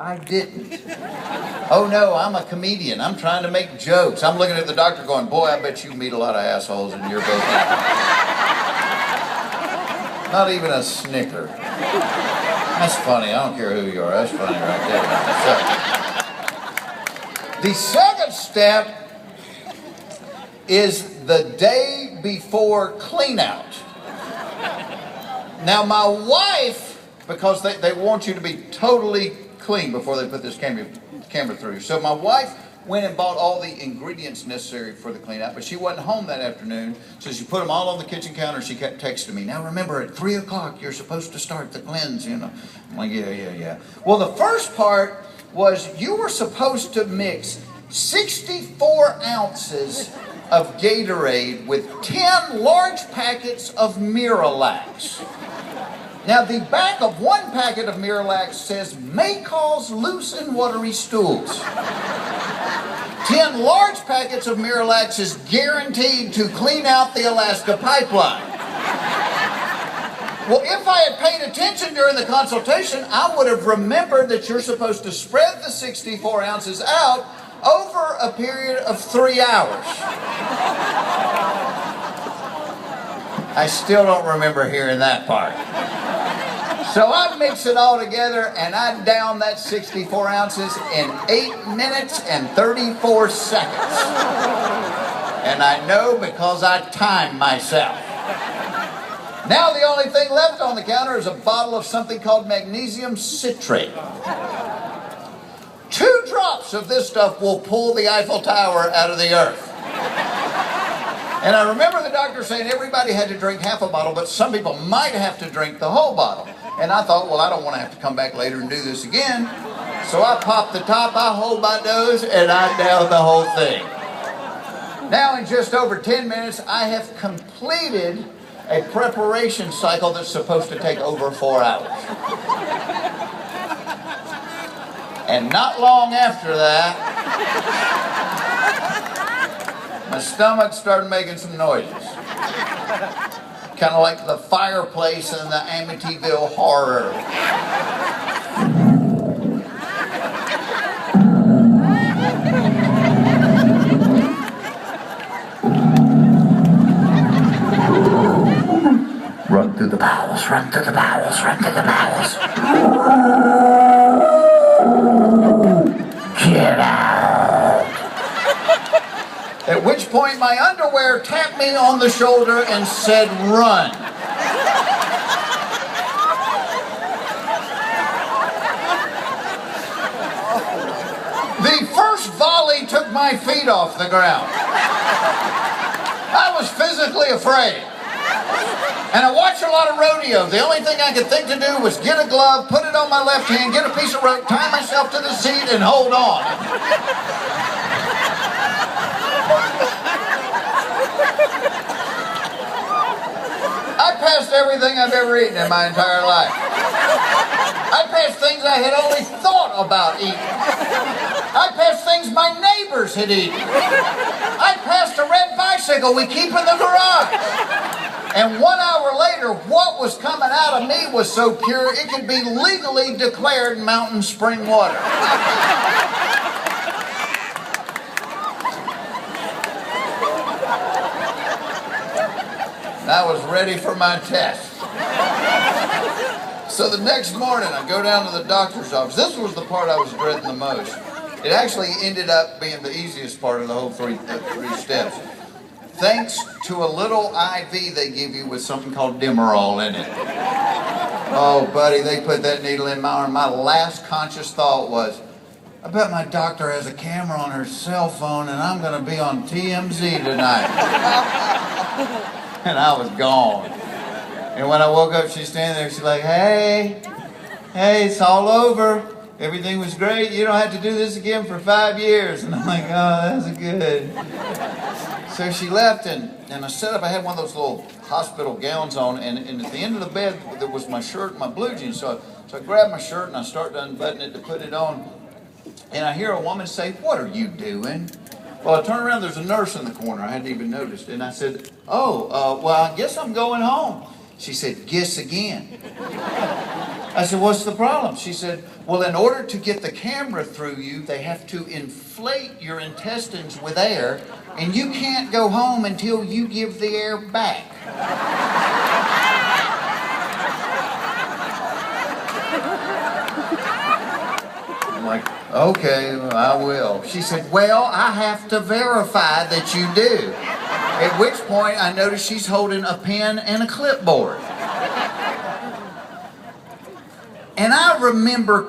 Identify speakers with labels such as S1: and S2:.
S1: I didn't. Oh no, I'm a comedian. I'm trying to make jokes. I'm looking at the doctor going, boy, I bet you meet a lot of assholes in your book. Not even a snicker. That's funny. I don't care who you are. That's funny right there. So, the second step is the day before clean out. Now my wife, because they want you to be totally clean before they put this camera through. So my wife went and bought all the ingredients necessary for the clean out, but she wasn't home that afternoon, so she put them all on the kitchen counter. She kept texting me, now remember at 3 o'clock you're supposed to start the cleanse, you know. I'm like, yeah. Well, the first part was you were supposed to mix 64 ounces of Gatorade with 10 large packets of Miralax. Now, the back of one packet of Miralax says, may cause loose and watery stools. 10 large packets of Miralax is guaranteed to clean out the Alaska pipeline. Well, if I had paid attention during the consultation, I would have remembered that you're supposed to spread the 64 ounces out over a period of 3 hours. I still don't remember hearing that part. So I mix it all together and I down that 64 ounces in 8 minutes and 34 seconds. And I know because I timed myself. Now the only thing left on the counter is a bottle of something called magnesium citrate. 2 drops of this stuff will pull the Eiffel Tower out of the earth. And I remember the doctor saying everybody had to drink half a bottle, but some people might have to drink the whole bottle. And I thought, well, I don't want to have to come back later and do this again. So I popped the top, I hold my nose, and I down the whole thing. Now in just over 10 minutes, I have completed a preparation cycle that's supposed to take over 4 hours. And not long after that, my stomach started making some noises. Kind of like the fireplace in the Amityville Horror. Run through the bowels, run through the bowels, run through the bowels. Get out. At which point my underwear tapped me on the shoulder and said, run. The first volley took my feet off the ground. I was physically afraid. And I watched a lot of rodeo. The only thing I could think to do was get a glove, put it on my left hand, get a piece of rope, tie myself to the seat, and hold on. I passed everything I've ever eaten in my entire life. I passed things I had only thought about eating. I passed things my neighbors had eaten. I passed a red bicycle we keep in the garage. And 1 hour later, what was coming out of me was so pure it could be legally declared mountain spring water. I was ready for my test. So the next morning, I go down to the doctor's office. This was the part I was dreading the most. It actually ended up being the easiest part of the whole three steps. Thanks to a little IV they give you with something called Demerol in it. Oh, buddy, they put that needle in my arm. My last conscious thought was, I bet my doctor has a camera on her cell phone and I'm going to be on TMZ tonight. And I was gone. And when I woke up, she's standing there. She's like, hey, it's all over. Everything was great. You don't have to do this again for 5 years. And I'm like, oh, that's good. So she left, and I set up. I had one of those little hospital gowns on, and at the end of the bed, there was my shirt and my blue jeans. So I grabbed my shirt, and I started to unbutton it to put it on. And I hear a woman say, what are you doing? Well, I turned around, there's a nurse in the corner. I hadn't even noticed. And I said, well, I guess I'm going home. She said, guess again. I said, what's the problem? She said, well, in order to get the camera through you, they have to inflate your intestines with air, and you can't go home until you give the air back. I'm like, okay, I will. She said, well, I have to verify that you do. At which point, I noticed she's holding a pen and a clipboard. And I remember